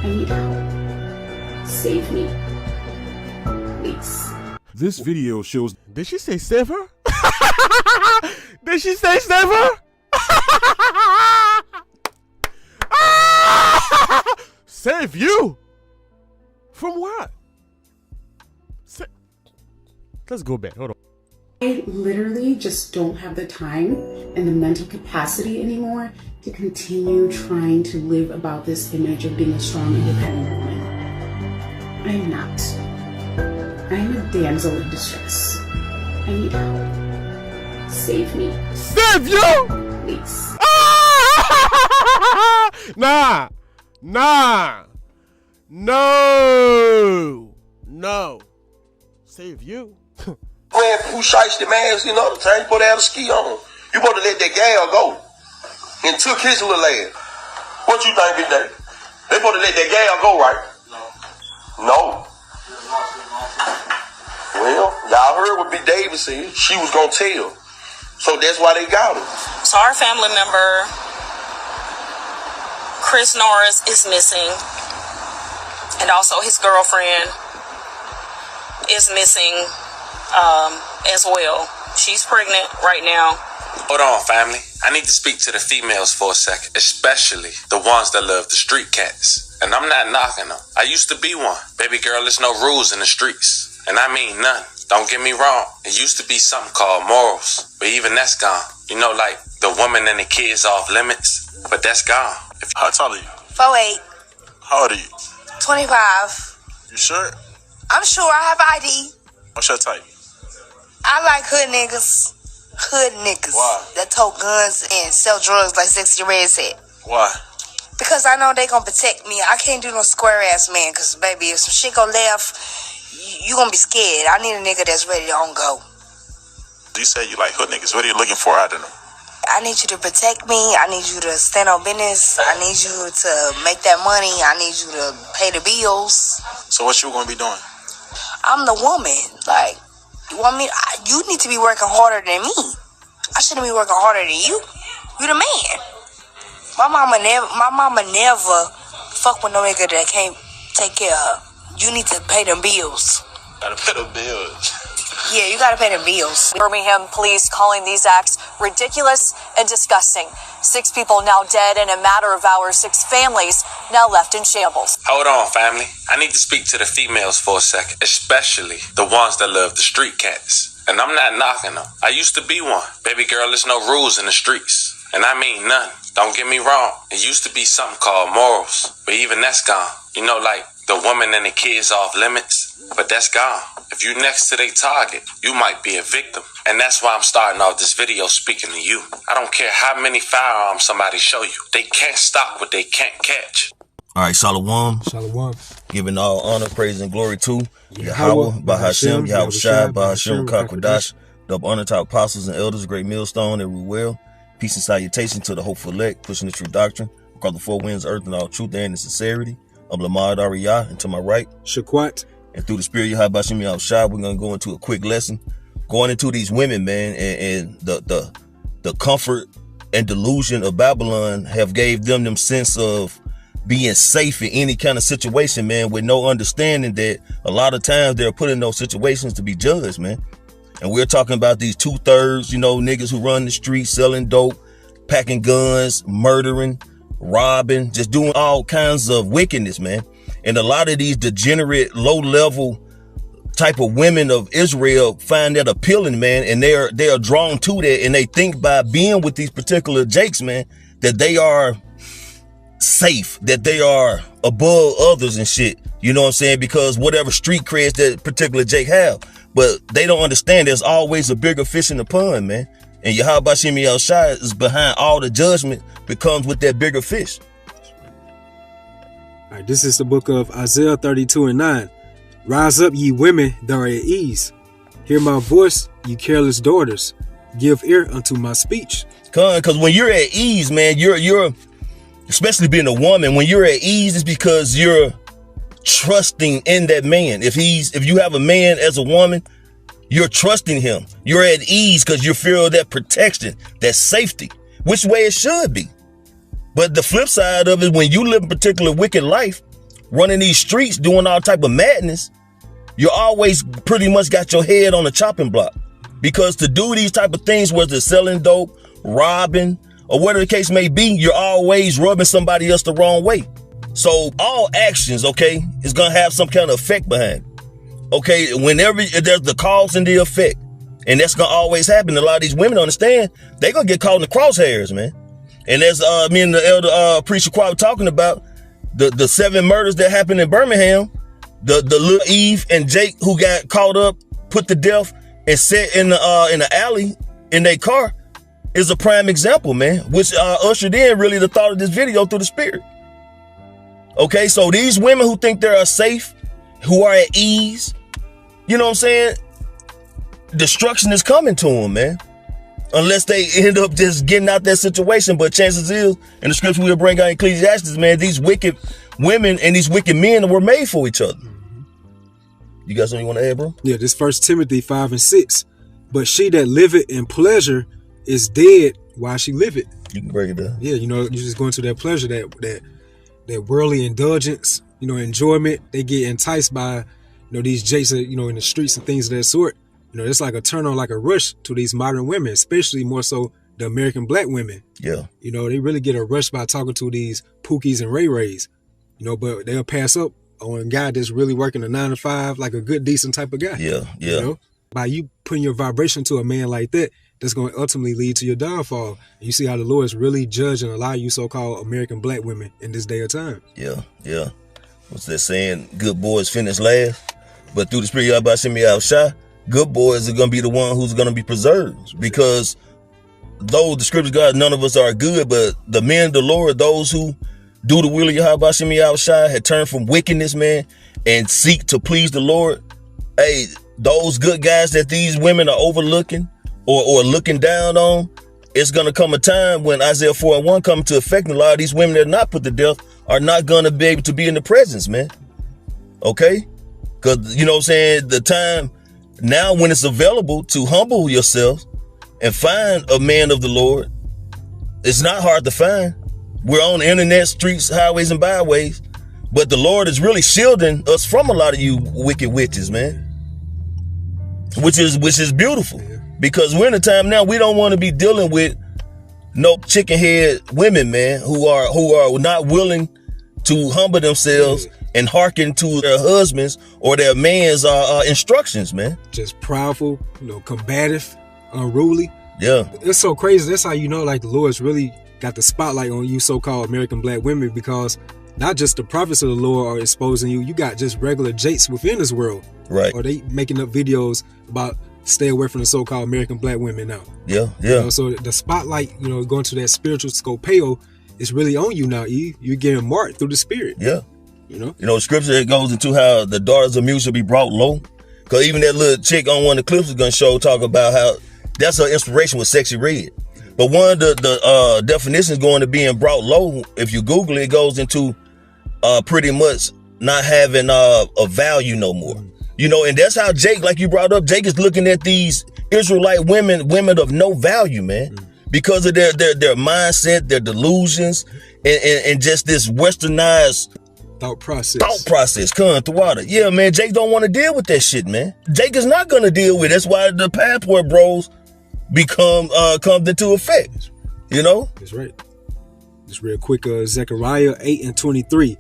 I need help. Save me. Please. This video shows... Did she say save her? Did she say save her? Save you? From what? Let's go back. Hold on. I literally just don't have the time and the mental capacity anymore to continue trying to live about this image of being a strong, independent woman. I am not. I am a damsel in distress. I need help. Save me. Save you? Please. Nah. No. Save you? Man, who shites the man, you know, the time you supposed to have a ski on. You supposed to let that gal go. And took his little ass. What you think, Big Day? They supposed to let that gal go, right? No. Well, y'all heard what Big David said. She was gonna tell. So that's why they got her. So our family member, Chris Norris, is missing. And also his girlfriend is missing as well. She's pregnant right now. Hold on, family. I need to speak to the females for a second, especially the ones that love the street cats. And I'm not knocking them. I used to be one. Baby girl, there's no rules in the streets. And I mean none. Don't get me wrong. It used to be something called morals, but even that's gone. You know, like the woman and the kids off limits, but that's gone. How tall are you? 4'8". How old are you? 25. You sure? I'm sure I have ID. What's your type? I like hood niggas. Hood niggas. Why? That tote guns and sell drugs like Sexy Red said. Why? Because I know they gonna protect me. I can't do no square ass man. Cause baby, if some shit go left, you gonna be scared. I need a nigga that's ready to on go. You say you like hood niggas. What are you looking for out of them? I need you to protect me. I need you to stand on business. I need you to make that money. I need you to pay the bills. So what you gonna be doing? I'm the woman. Like, you want me? You need to be working harder than me. I shouldn't be working harder than you. You the man. My mama never fuck with no nigga that can't take care of. You need to pay them bills. Gotta pay the bills. Yeah, you gotta pay them bills. Birmingham police calling these acts ridiculous and disgusting. 6 people now dead in a matter of hours. 6 families now left in shambles. Hold on, family. I need to speak to the females for a second, especially the ones that love the street cats. And I'm not knocking them. I used to be one. Baby girl, there's no rules in the streets. And I mean none. Don't get me wrong. It used to be something called morals, but even that's gone. You know, like the woman and the kids off limits, but that's gone. If you next to their target, you might be a victim. And that's why I'm starting off this video speaking to you. I don't care how many firearms somebody show you. They can't stop what they can't catch. All right, Shalom. Shalom. Giving all honor, praise, and glory to Yahweh, Bahashem, Yahweh Shai, Bahashem, Kakwadash. Double honor to our apostles and elders, great millstone, every well. Peace and salutation to the hopeful elect, pushing the true doctrine, across the 4 winds, earth, and all truth and sincerity. I'm Lamar Ariyah, and to my right, Shaquat. And through the spirit of Yahweh Bahashem, Yahweh Shai, we're going to go into a quick lesson. Going into these women, man, and the comfort and delusion of Babylon have gave them sense of being safe in any kind of situation, man, with no understanding that a lot of times they're put in those situations to be judged, man. And we're talking about these 2/3, niggas who run the streets selling dope, packing guns, murdering, robbing, just doing all kinds of wickedness, man. And a lot of these degenerate, low-level type of women of Israel find that appealing, man, and they are drawn to that, and they think by being with these particular jakes, man, that they are safe, that they are above others and shit. You know what I'm saying? Because whatever street creds that particular jake have, but they don't understand there's always a bigger fish in the pond, man. And Yahweh Bashem El Shai is behind all the judgment that comes with that bigger fish. All right, this is the book of Isaiah 32:9. Rise up, ye women that are at ease. Hear my voice, ye careless daughters. Give ear unto my speech. Because when you're at ease, man, you're especially being a woman, when you're at ease, it's because you're trusting in that man. If you have a man as a woman, you're trusting him. You're at ease because you feel that protection, that safety, which way it should be. But the flip side of it, when you live a particular wicked life, running these streets, doing all type of madness, you always pretty much got your head on the chopping block. Because to do these type of things, whether it's selling dope, robbing, or whatever the case may be, you're always rubbing somebody else the wrong way. So all actions, okay, is going to have some kind of effect behind it. Okay, whenever there's the cause and the effect, and that's going to always happen. A lot of these women understand they're going to get caught in the crosshairs, man. And as me and the elder preacher Quad were talking about, the 7 murders that happened in Birmingham, the little Eve and Jake who got caught up, put to death, and set in the alley in their car is a prime example, man, which ushered in really the thought of this video through the Spirit. Okay, so these women who think they are safe, who are at ease, you know what I'm saying? Destruction is coming to them, man. Unless they end up just getting out that situation. But chances is, in the scripture we'll bring out in Ecclesiastes, man, these wicked women and these wicked men were made for each other. You got something you want to add, bro? Yeah, this 1 Timothy 5 and 6. But she that liveth in pleasure is dead while she liveth. You can break it down. Yeah, you know, you just go into that pleasure, that worldly indulgence, you know, enjoyment. They get enticed by, you know, these jakes, you know, in the streets and things of that sort. You know, it's like a turn on, like a rush to these modern women, especially more so the American black women. Yeah. You know, they really get a rush by talking to these Pookies and Ray Rays, you know, but they'll pass up on a guy that's really working a 9 to 5, like a good, decent type of guy. Yeah, yeah. You know, by you putting your vibration to a man like that, that's going to ultimately lead to your downfall. And you see how the Lord is really judging a lot of you so-called American black women in this day of time. Yeah, yeah. What's that saying? Good boys finish last, but through the Spirit, y'all about to send me out shy. Good boys are going to be the one who's going to be preserved, because though the scriptures, God, none of us are good, but the men of the Lord, those who do the will of Yahweh Shemi Yahushai, had turned from wickedness, man, and seek to please the Lord. Hey, those good guys that these women are overlooking or looking down on, it's going to come a time when Isaiah 4 and 1 come into effect, and a lot of these women that are not put to death are not going to be able to be in the presence, man. Okay? Because, you know what I'm saying, the time now when it's available to humble yourself and find a man of the Lord, it's not hard to find. We're on the internet, streets, highways, and byways, but the Lord is really shielding us from a lot of you wicked witches, man. Which is beautiful, because we're in a time now we don't want to be dealing with no chicken head women, man, who are not willing to humble themselves and hearken to their husbands or their man's instructions, man. Just proudful, you know, combative, unruly. Yeah. It's so crazy. That's how you know, like, the Lord's really got the spotlight on you so-called American black women, because not just the prophets of the Lord are exposing you. You got just regular jakes within this world. Right. Or they making up videos about stay away from the so-called American black women now. Yeah, yeah. You know, so the spotlight, you know, going to that spiritual scopeo is really on you now, Eve. You're getting marked through the Spirit. Yeah. You know, scripture, it goes into how the daughters of music shall be brought low. Because even that little chick on one of the clips is going to talk about how that's her inspiration with Sexy Red. But one of the definitions going to being brought low, if you Google it, goes into pretty much not having a value no more. You know, and that's how Jake, like you brought up, Jake is looking at these Israelite women of no value, man, because of their mindset, their delusions, and just this westernized thought process coming through water. Yeah, man, Jake don't want to deal with that shit, man. Jake is not going to deal with it. That's why the passport bros comes into effect, you know? That's right. Just real quick, Zechariah 8 and 23.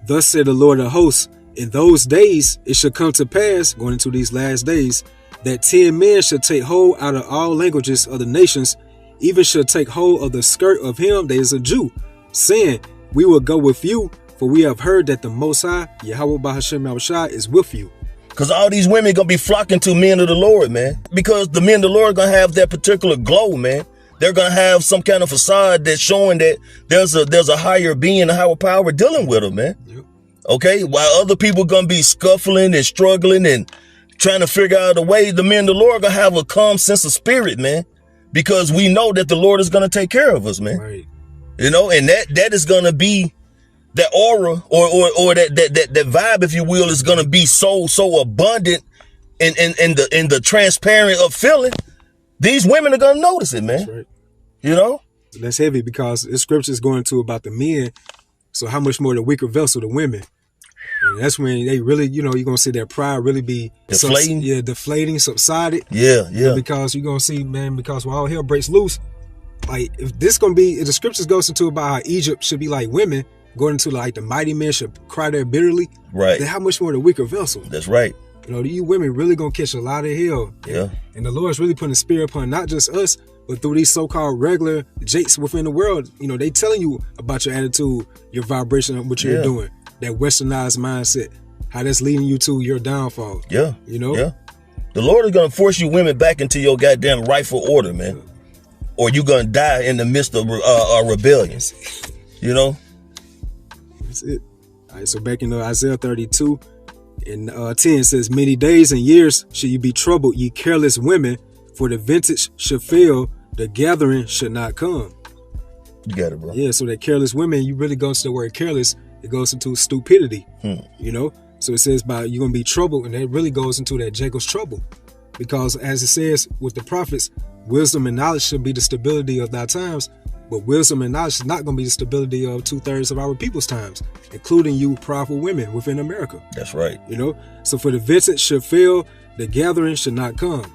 Thus said the Lord of hosts, in those days it shall come to pass, going into these last days, that 10 men shall take hold out of all languages of the nations, even shall take hold of the skirt of him that is a Jew, saying, we will go with you, for we have heard that the Most High, Yahweh Bahashem Yahushua, is with you. Because all these women going to be flocking to men of the Lord, man. Because the men of the Lord are going to have that particular glow, man. They're going to have some kind of facade that's showing that there's a higher being, a higher power dealing with them, man. Yep. Okay? While other people going to be scuffling and struggling and trying to figure out a way, the men of the Lord are going to have a calm sense of spirit, man. Because we know that the Lord is going to take care of us, man. Right. You know, and that is going to be that aura or that vibe, if you will, is going to be so abundant in the transparent of feeling. These women are going to notice it, man. That's right. You know? That's heavy, because the scripture is going to about the men. So how much more the weaker vessel, the women? And that's when they really, you're going to see their pride really be deflating. Deflating, subsided. Yeah. Because you're going to see, man, because when all hell breaks loose, like if this going to be, if the scriptures goes into about how Egypt should be like women, going into like the mighty men should cry there bitterly. Right. Then how much more the weaker vessel? That's right. You women really going to catch a lot of hell. Yeah. And the Lord's really putting a spirit upon not just us, but through these so-called regular jakes within the world. They telling you about your attitude, your vibration, what you're doing, that westernized mindset, how that's leading you to your downfall. Yeah. Yeah. The Lord is going to force you women back into your goddamn rightful order, man. Or you're going to die in the midst of rebellion. That's it. All right, so back in Isaiah 32 and 10 says, many days and years should you be troubled, ye careless women, for the vintage should fail, the gathering should not come. You got it, bro. Yeah, so that careless women, you really go into the word careless, it goes into stupidity. So it says you're going to be troubled, and that really goes into that Jacob's trouble. Because as it says with the prophets, wisdom and knowledge should be the stability of thy times, but wisdom and knowledge is not going to be the stability of 2/3 of our people's times, including you powerful women within America. That's right. So for the vintage should fail, the gathering should not come.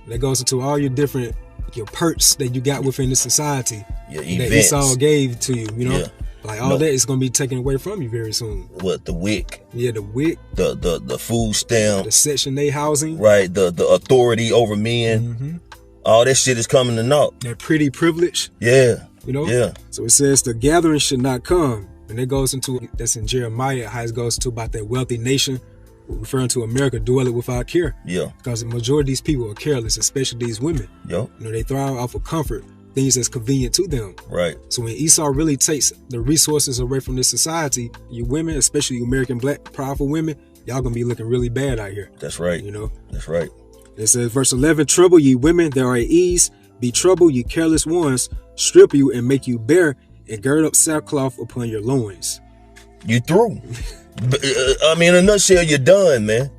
That goes into all your different, your perks that you got within the society that Esau gave to you, Yeah. Like all that is going to be taken away from you very soon. What, the WIC? Yeah, the WIC. The food stamp. The Section 8 housing. Right, the authority over men. Mm-hmm. All that shit is coming to naught. That pretty privilege. Yeah. Yeah. So it says the gathering should not come. And it goes into, that's in Jeremiah, how it goes to about that wealthy nation, referring to America, dwell it without care. Yeah. Because the majority of these people are careless, especially these women. Yep. They thrive off of comfort, things that's convenient to them. Right. So when Esau really takes the resources away from this society, you women, especially you American black powerful women, y'all gonna be looking really bad out here. That's right. That's right. It says, verse 11, trouble ye women that are at ease, be troubled ye careless ones, strip you and make you bare, and gird up sackcloth upon your loins. You through. I mean, in a nutshell, you're done, man.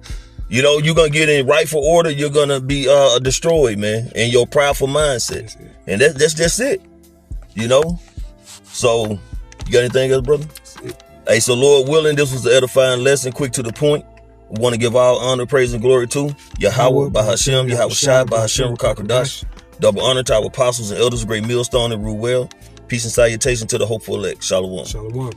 You're going to get in rightful order. You're going to be destroyed, man, in your prideful mindset. And that's just it. So, you got anything else, brother? Hey, so Lord willing, this was the edifying lesson, quick to the point. We want to give all honor, praise, and glory to Yahweh, Bahashem, Yahweh Shai, Bahashem, Rakakodash. Double honor to our apostles and elders of Great Millstone and Ruel. Peace and salutation to the hopeful elect. Shalom. Shalom.